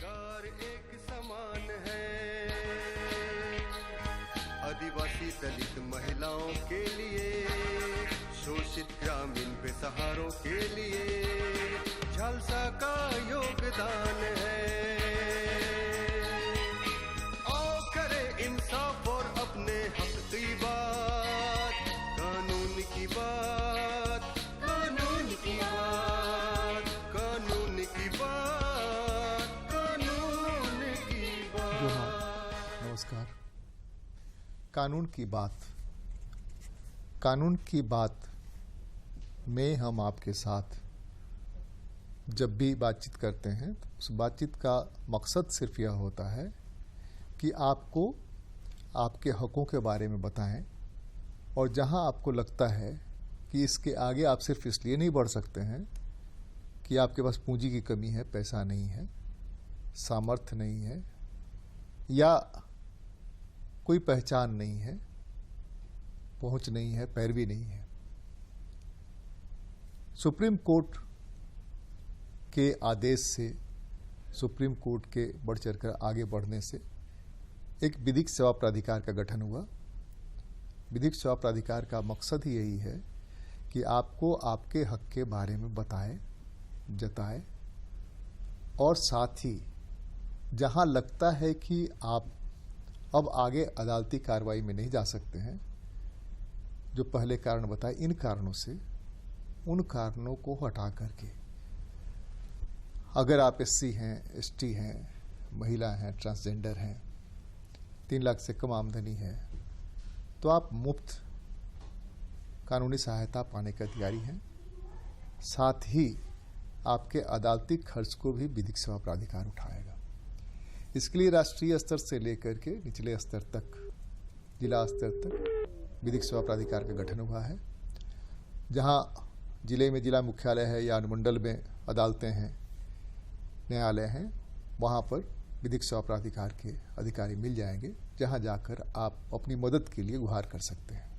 अधिकार एक समान है। आदिवासी दलित महिलाओं के लिए, शोषित ग्रामीण बेसहारों के लिए झालसा का योगदान है। आओ करें इंसाफ और अपने हक की बात, कानून की बात, कानून की बात, कानून की बात, कानून की बात। नमस्कार। कानून की बात, कानून की बात में हम आपके साथ जब भी बातचीत करते हैं तो उस बातचीत का मकसद सिर्फ यह होता है कि आपको आपके हकों के बारे में बताएं, और जहां आपको लगता है कि इसके आगे आप सिर्फ इसलिए नहीं बढ़ सकते हैं कि आपके पास पूंजी की कमी है, पैसा नहीं है, सामर्थ्य नहीं है, या कोई पहचान नहीं है, पहुंच नहीं है, पैरवी नहीं है, सुप्रीम कोर्ट के आदेश से, सुप्रीम कोर्ट के बढ़ चढ़कर आगे बढ़ने से एक विधिक सेवा प्राधिकार का गठन हुआ। विधिक सेवा प्राधिकार का मकसद ही यही है कि आपको आपके हक के बारे में बताए, जताए, और साथ ही जहां लगता है कि आप अब आगे अदालती कार्रवाई में नहीं जा सकते हैं, जो पहले कारण बताए, इन कारणों से उन कारणों को हटा करके, अगर आप एससी हैं, एसटी हैं, महिला हैं, ट्रांसजेंडर हैं, 3 लाख से कम आमदनी है, तो आप मुफ्त कानूनी सहायता पाने के अधिकारी हैं। साथ ही आपके अदालती खर्च को भी विधिक सेवा प्राधिकार उठाएगा। इसके लिए राष्ट्रीय स्तर से लेकर के निचले स्तर तक, जिला स्तर तक विधिक सेवा प्राधिकार का गठन हुआ है। जहां जिले में जिला मुख्यालय है या अनुमंडल में अदालतें हैं, न्यायालय हैं, वहां पर विधिक सेवा प्राधिकार के अधिकारी मिल जाएंगे, जहां जाकर आप अपनी मदद के लिए गुहार कर सकते हैं।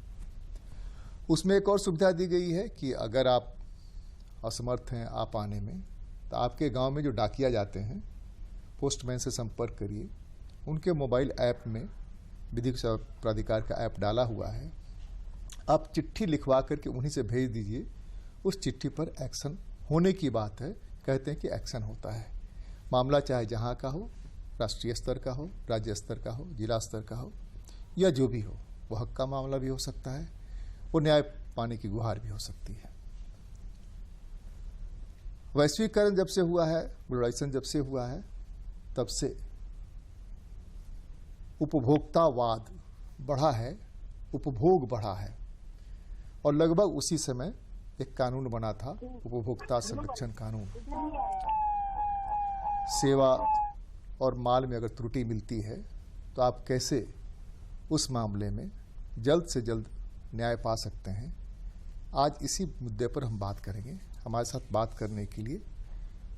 उसमें एक और सुविधा दी गई है कि अगर आप असमर्थ हैं आप आने में, तो आपके गांव में जो डाकिया जाते हैं, पोस्टमैन से संपर्क करिए। उनके मोबाइल ऐप में विधिक सेवा प्राधिकार का ऐप डाला हुआ है, आप चिट्ठी लिखवा करके उन्हीं से भेज दीजिए। उस चिट्ठी पर एक्शन होने की बात है, कहते हैं कि एक्शन होता है। मामला चाहे जहां का हो, राष्ट्रीय स्तर का हो, राज्य स्तर का हो, जिला स्तर का हो, या जो भी हो, वो हक का मामला भी हो सकता है, वो न्याय पाने की गुहार भी हो सकती है। वैश्वीकरण जब से हुआ है, ग्लोबलाइजेशन जब से हुआ है, तब से उपभोक्तावाद बढ़ा है, उपभोग बढ़ा है, और लगभग उसी समय एक कानून बना था, उपभोक्ता संरक्षण कानून। सेवा और माल में अगर त्रुटि मिलती है तो आप कैसे उस मामले में जल्द से जल्द न्याय पा सकते हैं। आज इसी मुद्दे पर हम बात करेंगे। हमारे साथ बात करने के लिए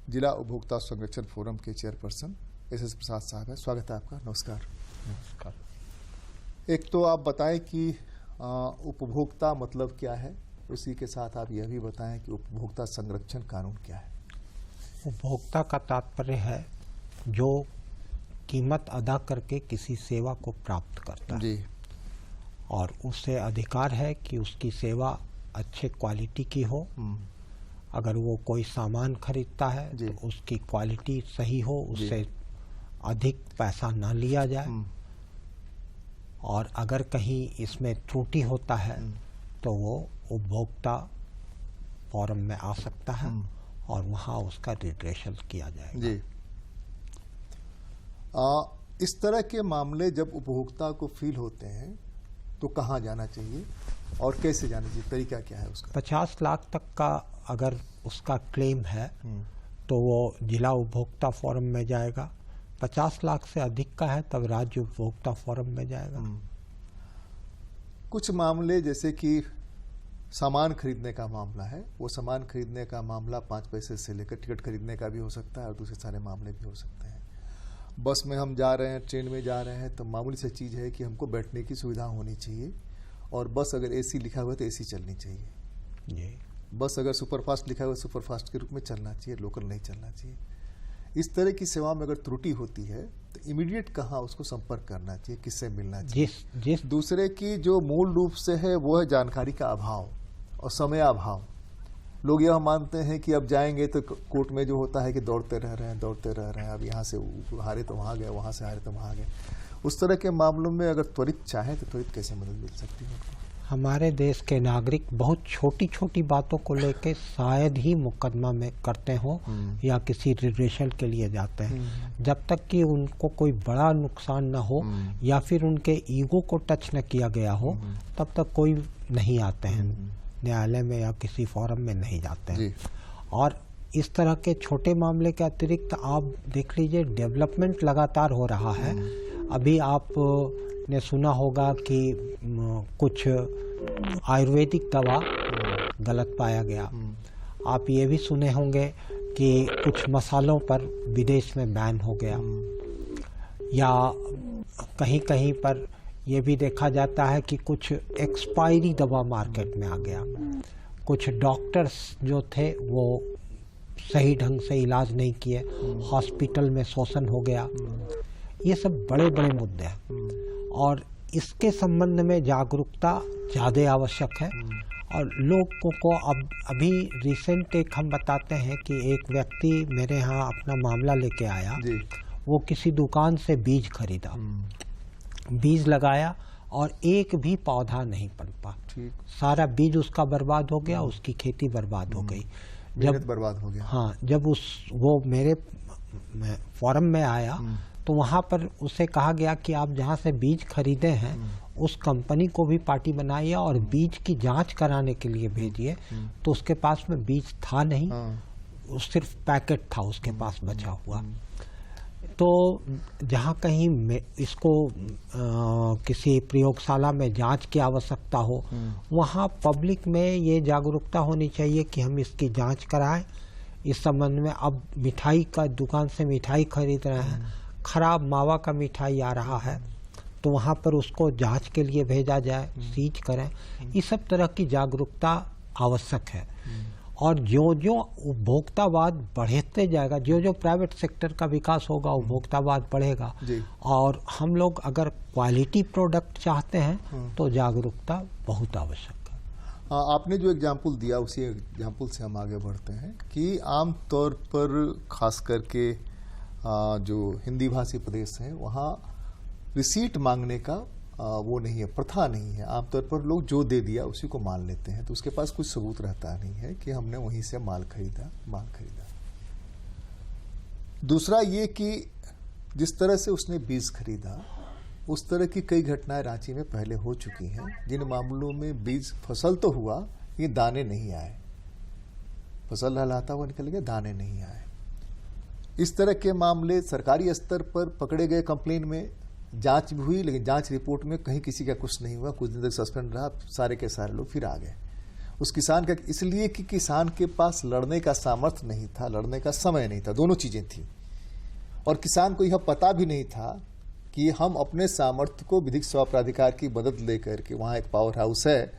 जिला उपभोक्ता संरक्षण फोरम के चेयरपर्सन एस प्रसाद साहब है। स्वागत है आपका। नमस्कार। नमस्कार। एक तो आप बताएं कि उपभोक्ता मतलब क्या है, उसी के साथ आप यह भी बताएं कि उपभोक्ता संरक्षण कानून क्या है। उपभोक्ता का तात्पर्य है जो कीमत अदा करके किसी सेवा को प्राप्त करता है जी, और उससे अधिकार है कि उसकी सेवा अच्छे क्वालिटी की हो। अगर वो कोई सामान खरीदता है तो उसकी क्वालिटी सही हो, उससे अधिक पैसा ना लिया जाए, और अगर कहीं इसमें त्रुटि होता है तो वो उपभोक्ता फोरम में आ सकता है और वहाँ उसका रिड्रेशल किया जाएगा। जी। इस तरह के मामले जब उपभोक्ता को फील होते हैं तो कहाँ जाना चाहिए और कैसे जाना चाहिए, तरीका क्या है उसका? 50 लाख तक का अगर उसका क्लेम है तो वो जिला उपभोक्ता फोरम में जाएगा। 50 लाख से अधिक का है तब राज्य उपभोक्ता फोरम में जाएगा। कुछ मामले जैसे कि सामान खरीदने का मामला है, वो सामान खरीदने का मामला 5 पैसे से लेकर टिकट खरीदने का भी हो सकता है और दूसरे सारे मामले भी हो सकते हैं। बस में हम जा रहे हैं, ट्रेन में जा रहे हैं, तो मामूली सी चीज़ है कि हमको बैठने की सुविधा होनी चाहिए, और बस अगर एसी लिखा हुआ है तो एसी चलनी चाहिए। जी। बस अगर सुपरफास्ट लिखा हुआ है सुपरफास्ट के रूप में चलना चाहिए, लोकल नहीं चलना चाहिए। इस तरह की सेवा में अगर त्रुटि होती है तो इमीडिएट कहाँ उसको संपर्क करना चाहिए, किससे मिलना चाहिए? दूसरे की जो मूल रूप से है वो है जानकारी का अभाव और समय अभाव। लोग यह मानते हैं कि अब जाएंगे तो कोर्ट में जो होता है कि दौड़ते रह रहे हैं, अब यहाँ से हारे तो वहाँ गए, वहाँ से हारे तो वहाँ गए। उस तरह के मामलों में अगर त्वरित चाहे तो त्वरित कैसे मदद मिल सकती है? हमारे देश के नागरिक बहुत छोटी छोटी बातों को लेकर शायद ही मुकदमा में करते हो या किसी रिलेशन के लिए जाते हैं। जब तक कि उनको कोई बड़ा नुकसान न हो या फिर उनके ईगो को टच न किया गया हो, तब तक कोई नहीं आते हैं न्यायालय में या किसी फोरम में नहीं जाते हैं। और इस तरह के छोटे मामले के अतिरिक्त आप देख लीजिए, डेवलपमेंट लगातार हो रहा है। अभी आप ने सुना होगा कि कुछ आयुर्वेदिक दवा गलत पाया गया। आप ये भी सुने होंगे कि कुछ मसालों पर विदेश में बैन हो गया, या कहीं कहीं पर ये भी देखा जाता है कि कुछ एक्सपायरी दवा मार्केट में आ गया। कुछ डॉक्टर्स जो थे वो सही ढंग से इलाज नहीं किए, हॉस्पिटल में शोषण हो गया। ये सब बड़े बड़े मुद्दे हैं और इसके संबंध में जागरूकता ज़्यादा आवश्यक है। और लोगों को अब अभी रिसेंट एक हम बताते हैं कि एक व्यक्ति मेरे यहाँ अपना मामला लेके आया। वो किसी दुकान से बीज खरीदा, बीज लगाया और एक भी पौधा नहीं पनपा। सारा बीज उसका बर्बाद हो गया, उसकी खेती बर्बाद हो गई, जब बर्बाद हो गया। हाँ, जब वो मेरे फोरम में आया तो वहाँ पर उसे कहा गया कि आप जहाँ से बीज खरीदे हैं उस कंपनी को भी पार्टी बनाइए और बीज की जांच कराने के लिए भेजिए। तो उसके पास में बीज था नहीं, सिर्फ पैकेट था उसके पास बचा हुआ। तो जहाँ कहीं इसको किसी प्रयोगशाला में जांच की आवश्यकता हो, वहाँ पब्लिक में ये जागरूकता होनी चाहिए कि हम इसकी जांच कराएं। इस संबंध में अब मिठाई का दुकान से मिठाई खरीद रहे हैं, खराब मावा का मिठाई आ रहा है, तो वहाँ पर उसको जांच के लिए भेजा जाए, सीज करें। इस सब तरह की जागरूकता आवश्यक है। और जो जो उपभोक्तावाद बढ़ते जाएगा, जो जो प्राइवेट सेक्टर का विकास होगा, उपभोक्तावाद बढ़ेगा। और हम लोग अगर क्वालिटी प्रोडक्ट चाहते हैं तो जागरूकता बहुत आवश्यक है। आपने जो एग्जाम्पल दिया उसी एग्जाम्पल से हम आगे बढ़ते हैं कि आम तौर पर खास करके जो हिंदी भाषी प्रदेश है वहाँ रिसीट मांगने का वो नहीं है, प्रथा नहीं है। आमतौर पर लोग जो दे दिया उसी को मान लेते हैं, तो उसके पास कुछ सबूत रहता नहीं है कि हमने वहीं से माल खरीदा। दूसरा ये कि जिस तरह से उसने बीज खरीदा उस तरह की कई घटनाएं रांची में पहले हो चुकी हैं, जिन मामलों में बीज फसल तो हुआ ये दाने नहीं आए, फसल लहलहाता हुआ निकल गया, दाने नहीं आए। इस तरह के मामले सरकारी स्तर पर पकड़े गए, कंप्लेन में जांच भी हुई, लेकिन जांच रिपोर्ट में कहीं किसी का कुछ नहीं हुआ, कुछ दिन तक सस्पेंड रहा, सारे के सारे लोग फिर आ गए। उस किसान का इसलिए कि किसान के पास लड़ने का सामर्थ्य नहीं था, लड़ने का समय नहीं था, दोनों चीजें थी। और किसान को यह पता भी नहीं था कि हम अपने सामर्थ्य को विधिक सेवा प्राधिकार की मदद लेकर के, वहाँ एक पावर हाउस है,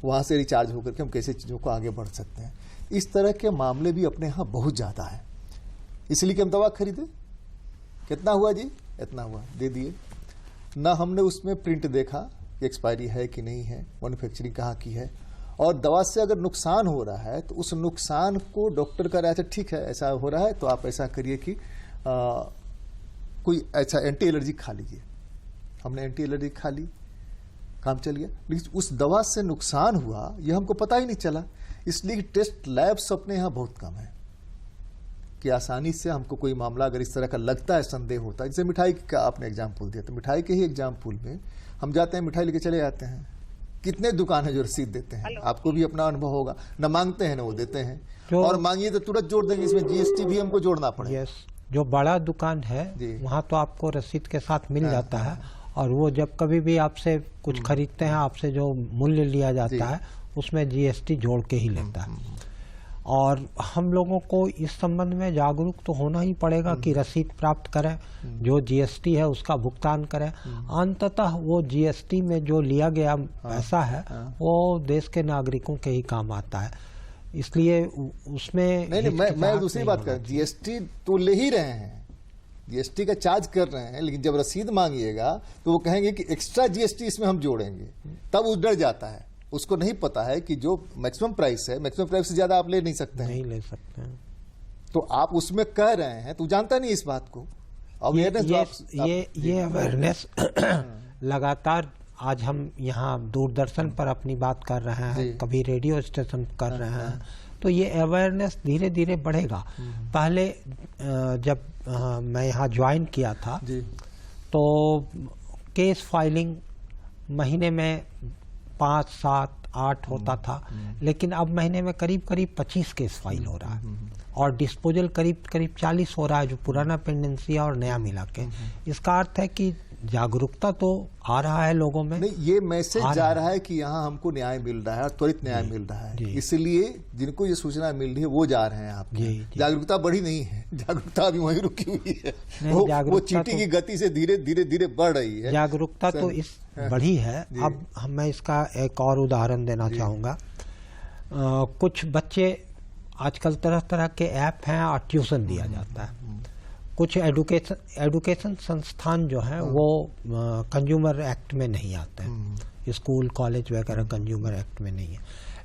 वहाँ से रिचार्ज होकर के हम कैसे चीज़ों को आगे बढ़ सकते हैं। इस तरह के मामले भी अपने यहाँ बहुत ज़्यादा है। इसलिए कि हम दवा खरीदे, कितना हुआ जी, इतना हुआ, दे दिए ना, हमने उसमें प्रिंट देखा कि एक्सपायरी है कि नहीं है, मैन्युफैक्चरिंग कहाँ की है। और दवा से अगर नुकसान हो रहा है तो उस नुकसान को डॉक्टर कह रहा है ठीक है ऐसा हो रहा है तो आप ऐसा करिए कि कोई ऐसा एंटी एलर्जी खा लीजिए। हमने एंटी एलर्जी खा ली, काम चल गया, लेकिन उस दवा से नुकसान हुआ यह हमको पता ही नहीं चला। इसलिए टेस्ट लैब्स अपने यहाँ बहुत कम है कि आसानी से हमको कोई मामला अगर इस तरह का लगता है, संदेह होता है, जैसे मिठाई का आपने एग्जाम्पल दिया, तो मिठाई के ही एग्जाम्पल में हम जाते हैं, मिठाई लेके चले आते हैं, कितने दुकान है जो रसीद देते हैं, आपको भी अपना अनुभव होगा, न मांगते हैं न वो देते हैं, और मांगिए तो तुरंत जोड़ देंगे, इसमें जीएसटी भी हमको जोड़ना पड़ेगा। जो बड़ा दुकान है वहाँ तो आपको रसीद के साथ मिल जाता है, और वो जब कभी भी आपसे कुछ खरीदते हैं, आपसे जो मूल्य लिया जाता है उसमें जीएसटी जोड़ के ही लेता है। और हम लोगों को इस संबंध में जागरूक तो होना ही पड़ेगा कि रसीद प्राप्त करें, जो जीएसटी है उसका भुगतान करें। अंततः वो जीएसटी में जो लिया गया पैसा है वो देश के नागरिकों के ही काम आता है। इसलिए उसमें नहीं, मैं दूसरी बात कर, जीएसटी तो ले ही रहे हैं, जीएसटी का चार्ज कर रहे हैं, लेकिन जब रसीद मांगिएगा तो वो कहेंगे कि एक्स्ट्रा जीएसटी इसमें हम जोड़ेंगे, तब वो डर जाता है। उसको नहीं पता है कि जो मैक्सिमम प्राइस है, मैक्सिमम प्राइस से ज्यादा आप ले नहीं सकते हैं, नहीं ले सकते हैं। तो आप उसमें कह रहे हैं, तो जानता नहीं इस बात को। ये अवेयरनेस लगातार आज हम यहाँ दूरदर्शन पर अपनी बात कर रहे हैं, कभी रेडियो स्टेशन कर रहे हैं, तो ये अवेयरनेस धीरे धीरे बढ़ेगा। पहले जब मैं यहाँ ज्वाइन किया था तो केस फाइलिंग महीने में 5, 7, 8 होता था, लेकिन अब महीने में करीब करीब 25 केस फाइल हो रहा है और डिस्पोजल करीब करीब 40 हो रहा है, जो पुराना पेंडेंसी है और नया मिला के। इसका अर्थ है कि जागरूकता तो आ रहा है लोगों में। नहीं, ये मैसेज जा रहा है कि यहाँ हमको न्याय मिल रहा है और त्वरित न्याय मिल रहा है, इसलिए जिनको ये सूचना मिल रही है वो जा रहे हैं आपके। जागरूकता बढ़ी नहीं है, जागरूकता अभी वहीं रुकी हुई है, वो चींटी की गति से धीरे धीरे धीरे बढ़ रही है। जागरूकता तो इस बढ़ी है। अब मैं इसका एक और उदाहरण देना चाहूँगा। कुछ बच्चे आजकल तरह तरह के ऐप हैं और ट्यूशन दिया जाता है। कुछ एडुकेशन संस्थान जो हैं वो कंज्यूमर एक्ट में नहीं आते हैं, स्कूल कॉलेज वगैरह कंज्यूमर एक्ट में नहीं है,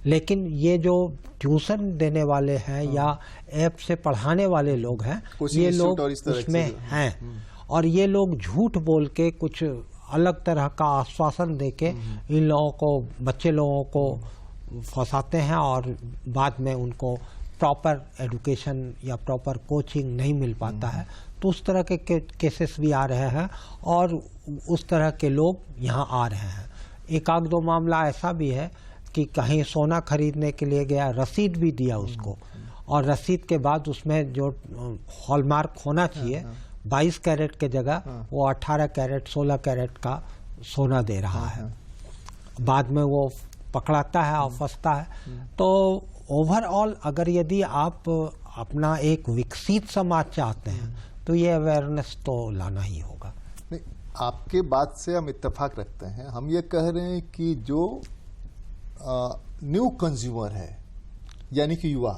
लेकिन ये जो ट्यूशन देने वाले हैं या ऐप से पढ़ाने वाले लोग हैं, ये लोग उसमें हैं और ये लोग झूठ बोल के कुछ अलग तरह का आश्वासन देके इन लोगों को, बच्चे लोगों को फंसाते हैं और बाद में उनको प्रॉपर एजुकेशन या प्रॉपर कोचिंग नहीं मिल पाता है। तो उस तरह के केसेस भी आ रहे हैं और उस तरह के लोग यहाँ आ रहे हैं। एक आध दो मामला ऐसा भी है कि कहीं सोना खरीदने के लिए गया, रसीद भी दिया उसको और रसीद के बाद उसमें जो हॉलमार्क होना चाहिए 22 कैरेट के जगह वो 18 कैरेट 16 कैरेट का सोना दे रहा है। बाद में वो पकड़ाता है और फंसता है। तो ओवरऑल अगर यदि आप अपना एक विकसित समाज चाहते हैं तो ये अवेयरनेस तो लाना ही होगा। नहीं, आपके बात से हम इत्तेफाक रखते हैं। हम ये कह रहे हैं कि जो न्यू कंज्यूमर है, यानी कि युवा,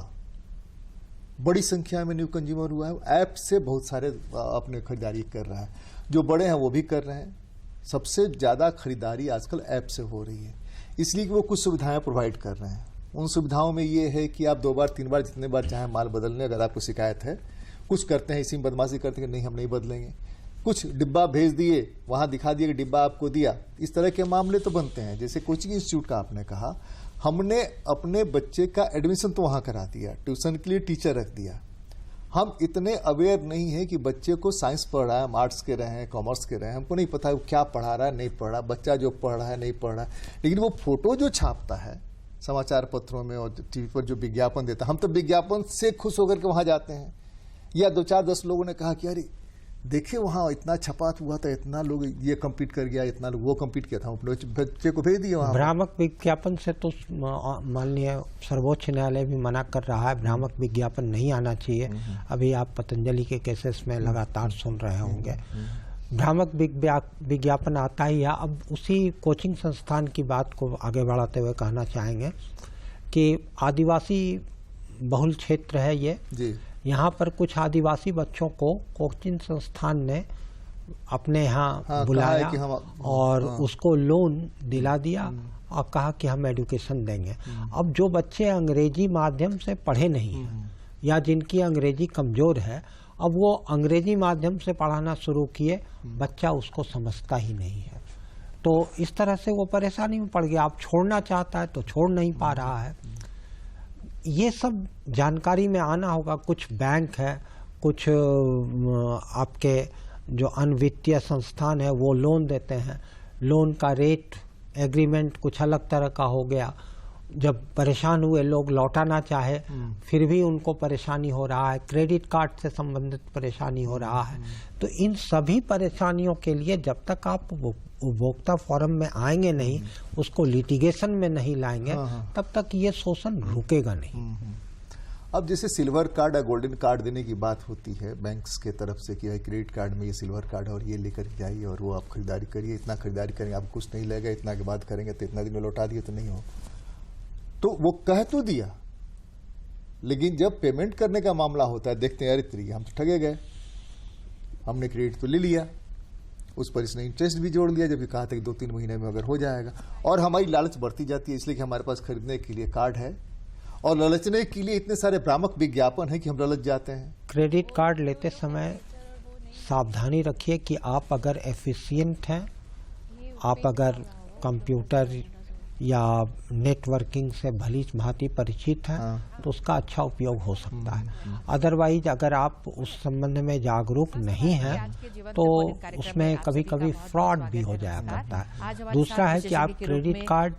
बड़ी संख्या में न्यू कंज्यूमर हुआ है, ऐप से बहुत सारे अपने खरीदारी कर रहा है। जो बड़े हैं वो भी कर रहे हैं। सबसे ज्यादा खरीदारी आजकल ऐप से हो रही है, इसलिए कि वो कुछ सुविधाएं प्रोवाइड कर रहे हैं। उन सुविधाओं में ये है कि आप 2 बार 3 बार जितने बार चाहे माल बदलने, अगर आपको शिकायत है। कुछ करते हैं इसी में बदमाशी करते हैं कि नहीं हम नहीं बदलेंगे, कुछ डिब्बा भेज दिए, वहां दिखा दिए कि डिब्बा आपको दिया। इस तरह के मामले तो बनते हैं। जैसे कोचिंग इंस्टीट्यूट का आपने कहा, हमने अपने बच्चे का एडमिशन तो वहां करा दिया, ट्यूशन के लिए टीचर रख दिया। हम इतने अवेयर नहीं है कि बच्चे को साइंस पढ़ रहा है, आर्ट्स के रहे हैं, कॉमर्स के रहे हैं, हमको नहीं पता है वो क्या पढ़ा रहा है, नहीं पढ़ रहा। बच्चा जो पढ़ रहा है नहीं पढ़ रहा है, लेकिन वो फोटो जो छापता है समाचार पत्रों में और टीवी पर जो विज्ञापन देता है, हम तो विज्ञापन से खुश होकर के वहां जाते हैं। या 2, 4, 10 लोगों ने कहा कि अरे देखिए वहां इतना छपा हुआ था, इतना लोग ये कंप्लीट कर गया, इतना लोग वो कंप्लीट किया था, अपने बच्चे को भेज दिया वहां। भ्रामक विज्ञापन से तो माननीय सर्वोच्च न्यायालय भी मना कर रहा है, भ्रामक विज्ञापन नहीं आना चाहिए। अभी आप पतंजलि के केसेस में लगातार सुन रहे होंगे, भ्रामक विज्ञापन आता ही है। अब उसी कोचिंग संस्थान की बात को आगे बढ़ाते हुए कहना चाहेंगे कि आदिवासी बहुल क्षेत्र है ये जी। यहाँ पर कुछ आदिवासी बच्चों को कोचिंग संस्थान ने अपने यहाँ बुलाया और उसको लोन दिला दिया और कहा कि हम एजुकेशन देंगे। अब जो बच्चे अंग्रेजी माध्यम से पढ़े नहीं हैं या जिनकी अंग्रेजी कमजोर है, अब वो अंग्रेजी माध्यम से पढ़ाना शुरू किए, बच्चा उसको समझता ही नहीं है। तो इस तरह से वो परेशानी में पड़ गया। आप छोड़ना चाहता है तो छोड़ नहीं पा रहा है। ये सब जानकारी में आना होगा। कुछ बैंक है, कुछ आपके जो अनवित्तीय संस्थान है वो लोन देते हैं, लोन का रेट एग्रीमेंट कुछ अलग तरह का हो गया। जब परेशान हुए लोग लौटाना चाहे फिर भी उनको परेशानी हो रहा है, क्रेडिट कार्ड से संबंधित परेशानी हो रहा है। तो इन सभी परेशानियों के लिए जब तक आप उपभोक्ता फोरम में आएंगे नहीं, उसको लिटिगेशन में नहीं लाएंगे, तब तक ये शोषण रुकेगा नहीं। अब जैसे सिल्वर कार्ड या गोल्डन कार्ड देने की बात होती है बैंक्स के तरफ से कि भाई क्रेडिट कार्ड में ये सिल्वर कार्ड है और ये लेकर जाइए और वो आप खरीदारी करिए, इतना खरीदारी करेंगे, आप कुछ नहीं लगेगा, इतना के बाद करेंगे तो इतना दिन में लौटा दिए तो नहीं हो। तो वो कह तो दिया, लेकिन जब पेमेंट करने का मामला होता है देखते हैं, अरे तरीके हम तो ठगे गए, हमने क्रेडिट तो ले लिया, उस पर इसने इंटरेस्ट भी जोड़ लिया, जबकि कहा था कि 2-3 महीने में अगर हो जाएगा। और हमारी लालच बढ़ती जाती है, इसलिए कि हमारे पास खरीदने के लिए कार्ड है और ललचने के लिए इतने सारे भ्रामक विज्ञापन है कि हम ललच जाते हैं। क्रेडिट कार्ड लेते समय सावधानी रखिए कि आप अगर एफिशिएंट हैं, आप अगर कंप्यूटर या नेटवर्किंग से भली भांति परिचित हैं, तो उसका अच्छा उपयोग हो सकता है। अदरवाइज अगर आप उस संबंध में जागरूक नहीं हैं तो उसमें कभी कभी फ्रॉड भी हो जाया करता है। दूसरा है कि आप क्रेडिट कार्ड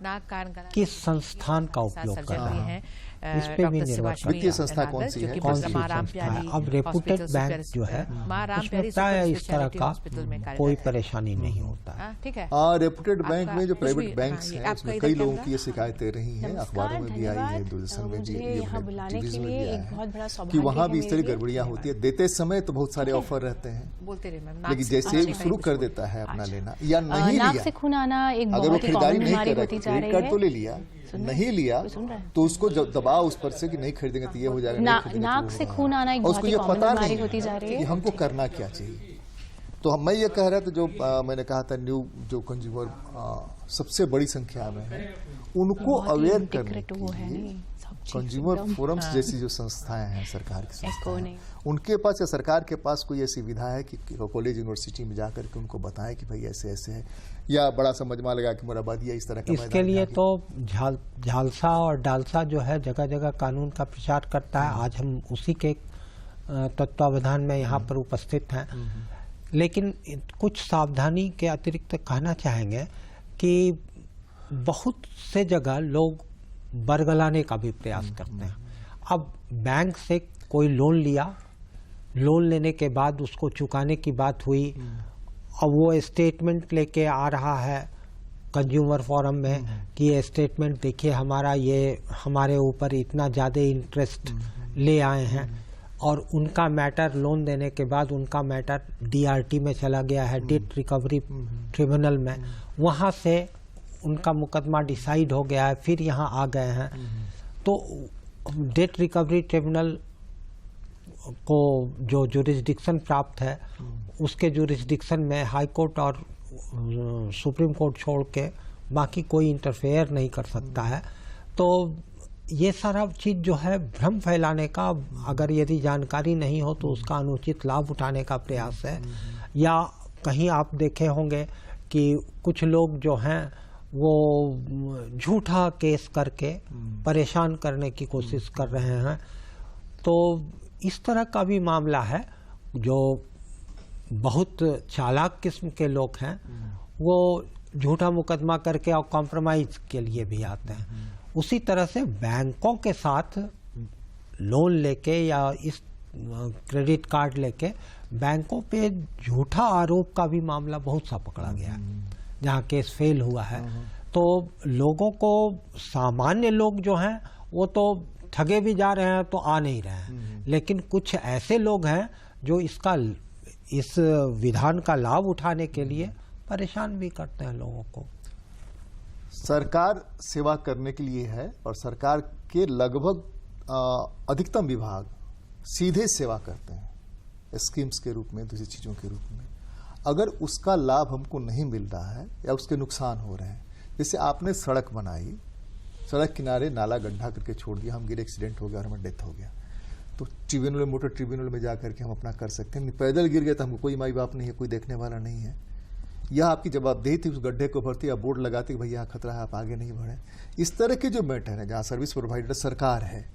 किस संस्थान का उपयोग कर रहे हैं, इस पे भी निर्भर करता है। वित्तीय संस्था कौन सी है? कौन सी संस्था है? अब रेपुटेड बैंक जो है उसमें प्राय इस तरह का कोई परेशानी नहीं होता है। ठीक है। रेपुटेड बैंक में जो प्राइवेट बैंक्स हैं उसमें कई लोगों की ये शिकायतें रही हैं, अखबारों में भी आई है, दूरदर्शन में भी, टेलीविजन में भी आया है कि वहाँ भी इस तरह गड़बड़ियाँ होती है। देते समय तो बहुत सारे ऑफर रहते हैं, लेकिन जैसे ही शुरू कर देता है अपना लेना या नहीं लिया, अगर वो खरीदारी नहीं कर रहा, क्रेडिट कार्ड तो ले लिया, नहीं लिया तो उसको दबाव उस पर से कि नहीं खरीदेंगे तो ये हो जाएगा, नाक से खून आना एक बहुत ही कॉमन बीमारी होती जा रही है कि हमको करना क्या चाहिए। तो मैं ये कह रहा था, जो मैंने कहा था न्यू जो कंज्यूमर सबसे बड़ी संख्या में है, उनको अवेयर करने के लिए कंज्यूमर फोरम्स जैसी जो संस्थाएं हैं, सरकार की संस्थाएं, उनके पास या सरकार के पास कोई ऐसी विधा है कि कॉलेज यूनिवर्सिटी में जाकर के उनको बताएं कि भाई ऐसे ऐसे है, या बड़ा सा मजमा लगा कि मुराबादिया इस तरह का। इसके लिए तो झालसा और डालसा जो है जगह जगह कानून का प्रचार करता है। आज हम उसी के तत्वावधान में यहाँ पर उपस्थित हैं। लेकिन कुछ सावधानी के अतिरिक्त कहना चाहेंगे कि बहुत से जगह लोग बरगलाने का भी प्रयास करते हैं। अब बैंक से कोई लोन लिया, लोन लेने के बाद उसको चुकाने की बात हुई, अब वो स्टेटमेंट लेके आ रहा है कंज्यूमर फोरम में कि ये स्टेटमेंट देखिए हमारा, ये हमारे ऊपर इतना ज़्यादा इंटरेस्ट ले आए हैं, और उनका मैटर लोन देने के बाद उनका मैटर DRT में चला गया है, डेट रिकवरी ट्रिब्यूनल में, वहाँ से उनका मुकदमा डिसाइड हो गया है, फिर यहाँ आ गए हैं। तो डेट रिकवरी ट्रिब्यूनल को जो जुरिस्डिक्शन प्राप्त है, उसके जुरिस्डिक्शन में हाई कोर्ट और सुप्रीम कोर्ट छोड़ के बाकी कोई इंटरफेयर नहीं कर सकता है। तो ये सारा चीज़ जो है भ्रम फैलाने का, अगर यदि जानकारी नहीं हो तो उसका अनुचित लाभ उठाने का प्रयास है। या कहीं आप देखे होंगे कि कुछ लोग जो हैं वो झूठा केस करके परेशान करने की कोशिश कर रहे हैं। तो इस तरह का भी मामला है। जो बहुत चालाक किस्म के लोग हैं वो झूठा मुकदमा करके और कॉम्प्रोमाइज के लिए भी आते हैं। उसी तरह से बैंकों के साथ लोन लेके या इस क्रेडिट कार्ड लेके बैंकों पे झूठा आरोप का भी मामला बहुत सा पकड़ा गया है, जहाँ केस फेल हुआ है। तो लोगों को, सामान्य लोग जो हैं वो तो ठगे भी जा रहे हैं तो आ नहीं रहे हैं, लेकिन कुछ ऐसे लोग हैं जो इस विधान का लाभ उठाने के लिए परेशान भी करते हैं लोगों को। सरकार सेवा करने के लिए है और सरकार के लगभग अधिकतम विभाग सीधे सेवा करते हैं, स्कीम्स के रूप में, दूसरी चीज़ों के रूप में। अगर उसका लाभ हमको नहीं मिल रहा है या उसके नुकसान हो रहे हैं, जैसे आपने सड़क बनाई, सड़क किनारे नाला गड्ढा करके छोड़ दिया, हम गिरे, एक्सीडेंट हो गया और हमें डेथ हो गया, तो ट्रिब्यूनल, मोटर ट्रिब्यूनल में जाकर के हम अपना कर सकते हैं। पैदल गिर गए तो हमको कोई माई बाप नहीं है, कोई देखने वाला नहीं है। यह आपकी जवाबदेही थी, उस गड्ढे को भरती या बोर्ड लगाती कि भैया खतरा है, आप आगे नहीं बढ़े। इस तरह के जो मैटर है जहाँ सर्विस प्रोवाइडर सरकार है,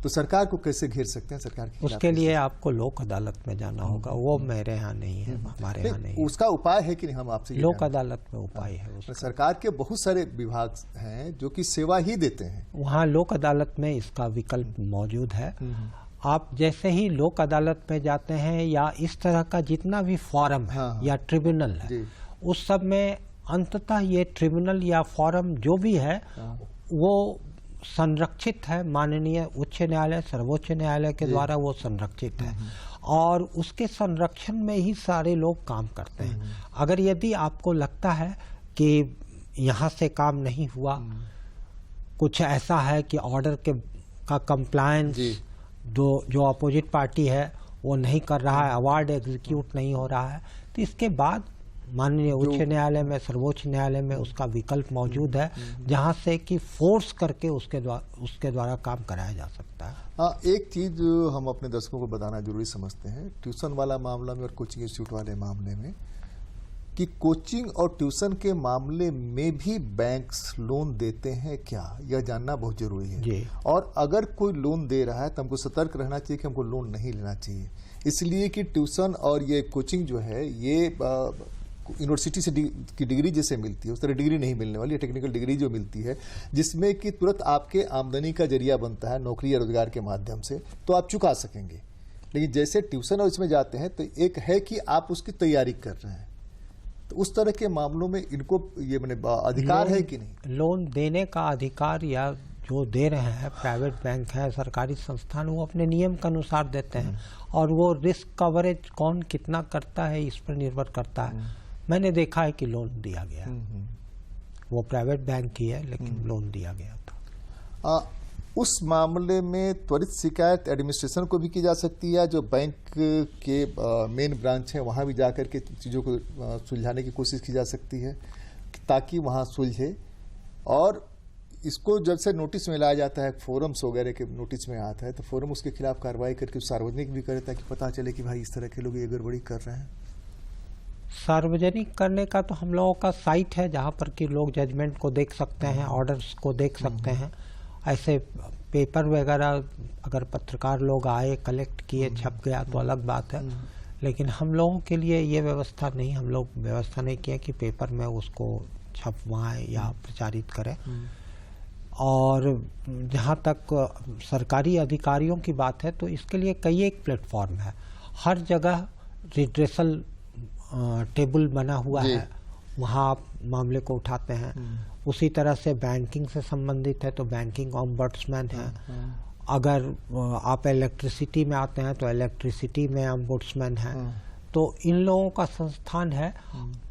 तो सरकार को कैसे घेर सकते हैं? सरकार के उसके लिए आपको लोक अदालत में जाना होगा। वो मेरे यहाँ नहीं है, हमारे यहाँ नहीं है। उसका उपाय है कि नहीं, हम आपसे लोक अदालत में उपाय है उसका। सरकार के बहुत सारे विभाग हैं जो कि सेवा ही देते हैं, वहाँ लोक अदालत में इसका विकल्प मौजूद है। आप जैसे ही लोक अदालत में जाते हैं या इस तरह का जितना भी फॉरम है या ट्रिब्यूनल है, उस सब में अंततः ये ट्रिब्यूनल या फॉरम जो भी है वो संरक्षित है, माननीय उच्च न्यायालय, सर्वोच्च न्यायालय के द्वारा वो संरक्षित है, और उसके संरक्षण में ही सारे लोग काम करते हैं। अगर यदि आपको लगता है कि यहाँ से काम नहीं हुआ, कुछ ऐसा है कि ऑर्डर के का कंप्लायंस जो अपोजिट पार्टी है वो नहीं कर रहा है, अवार्ड एग्जीक्यूट नहीं हो रहा है, तो इसके बाद माननीय उच्च न्यायालय में, सर्वोच्च न्यायालय में उसका विकल्प मौजूद है जहां से कि फोर्स करके उसके द्वारा काम कराया जा सकता है। हाँ, एक चीज हम अपने दर्शकों को बताना जरूरी समझते हैं ट्यूशन वाला मामला में और कोचिंग इंस्टीट्यूट वाले मामले में, कि कोचिंग और ट्यूशन के मामले में भी बैंक्स लोन देते हैं क्या, यह जानना बहुत जरूरी है जी। और अगर कोई लोन दे रहा है तो हमको सतर्क रहना चाहिए कि हमको लोन नहीं लेना चाहिए, इसलिए कि ट्यूशन और ये कोचिंग जो है ये यूनिवर्सिटी से की डिग्री जैसे मिलती है उस तरह डिग्री नहीं मिलने वाली, टेक्निकल डिग्री जो मिलती है जिसमें कि तुरंत आपके आमदनी का जरिया बनता है नौकरी या रोजगार के माध्यम से, तो आप चुका सकेंगे। लेकिन जैसे ट्यूशन और इसमें जाते हैं तो एक है कि आप उसकी तैयारी कर रहे हैं, तो उस तरह के मामलों में इनको ये अधिकार है कि नहीं? लोन देने का अधिकार या जो दे रहे हैं प्राइवेट बैंक है, सरकारी संस्थान, वो अपने नियम के अनुसार देते हैं और वो रिस्क कवरेज कौन कितना करता है इस पर निर्भर करता है। मैंने देखा है कि लोन दिया गया, वो प्राइवेट बैंक ही है लेकिन लोन दिया गया था। उस मामले में त्वरित शिकायत एडमिनिस्ट्रेशन को भी की जा सकती है, जो बैंक के मेन ब्रांच है वहां भी जाकर के चीज़ों को सुलझाने की कोशिश की जा सकती है ताकि वहां सुलझे। और इसको जब से नोटिस में लाया जाता है, फोरम्स वगैरह के नोटिस में आता है, तो फोरम उसके खिलाफ कार्रवाई करके सार्वजनिक भी करे ताकि पता चले कि भाई इस तरह के लोग ये गड़बड़ी कर रहे हैं। सार्वजनिक करने का तो हम लोगों का साइट है जहां पर कि लोग जजमेंट को देख सकते हैं, ऑर्डर्स को देख सकते हैं। ऐसे पेपर वगैरह अगर पत्रकार लोग आए, कलेक्ट किए, छप गया तो अलग बात है, लेकिन हम लोगों के लिए ये व्यवस्था नहीं, हम लोग व्यवस्था नहीं किया कि पेपर में उसको छपवाएं या प्रचारित करें। और जहाँ तक सरकारी अधिकारियों की बात है तो इसके लिए कई एक प्लेटफॉर्म है, हर जगह रिड्रेसल टेबल बना हुआ है, वहाँ आप मामले को उठाते हैं। उसी तरह से बैंकिंग से संबंधित है तो बैंकिंग ऑम्बड्समैन है, अगर आप इलेक्ट्रिसिटी में आते हैं तो इलेक्ट्रिसिटी में ऑम्बड्समैन है, तो इन लोगों का संस्थान है।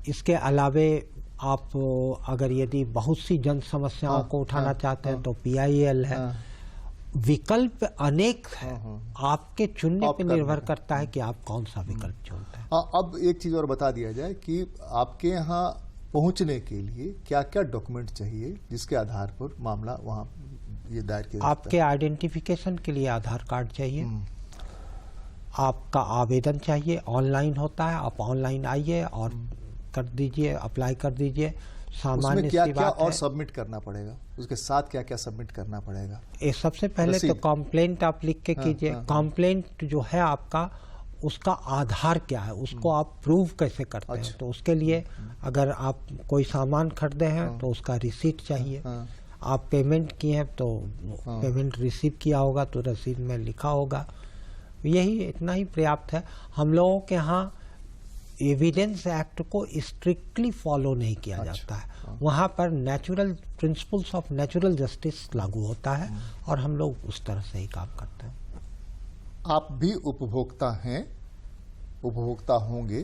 इसके अलावे आप अगर यदि बहुत सी जन समस्याओं को उठाना चाहते हैं तो PIL है। विकल्प अनेक है, आपके चुनने पे निर्भर करता है कि आप कौन सा विकल्प चुनते हैं। अब एक चीज और बता दिया जाए कि आपके यहाँ पहुंचने के लिए क्या क्या डॉक्यूमेंट चाहिए जिसके आधार पर मामला वहाँ ये दायर किया जाता है? आपके आइडेंटिफिकेशन के लिए आधार कार्ड चाहिए, आपका आवेदन चाहिए, ऑनलाइन होता है, आप ऑनलाइन आइए और कर दीजिए, अप्लाई कर दीजिए। सामान्य क्या क्या और सबमिट करना पड़ेगा, उसके साथ क्या क्या सबमिट करना पड़ेगा? ये सबसे पहले तो कंप्लेंट आप लिख के कीजिए। कंप्लेंट जो है आपका, उसका आधार क्या है, उसको आप प्रूव कैसे करते हैं, तो उसके लिए अगर आप कोई सामान खरीदे हैं तो उसका रिसीट चाहिए। आप पेमेंट किए हैं तो पेमेंट रिसीव किया होगा तो रसीद में लिखा होगा। यही इतना ही पर्याप्त है। हम लोगों के यहाँ एविडेंस एक्ट को स्ट्रिक्टली फॉलो नहीं किया जाता है, वहाँ पर natural principles of natural justice लागू होता है और हम लोग उस तरह से ही काम करते हैं। आप भी उपभोक्ता हैं, उपभोक्ता होंगे,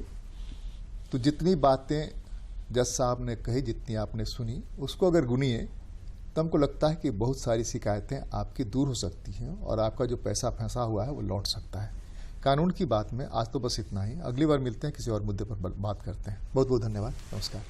तो जितनी बातें जज साहब ने कही, जितनी आपने सुनी, उसको अगर गुनिए तो हमको लगता है कि बहुत सारी शिकायतें आपकी दूर हो सकती हैं और आपका जो पैसा फंसा हुआ है वो लौट सकता है। कानून की बात में आज तो बस इतना ही, अगली बार मिलते हैं, किसी और मुद्दे पर बात करते हैं। बहुत बहुत धन्यवाद, नमस्कार।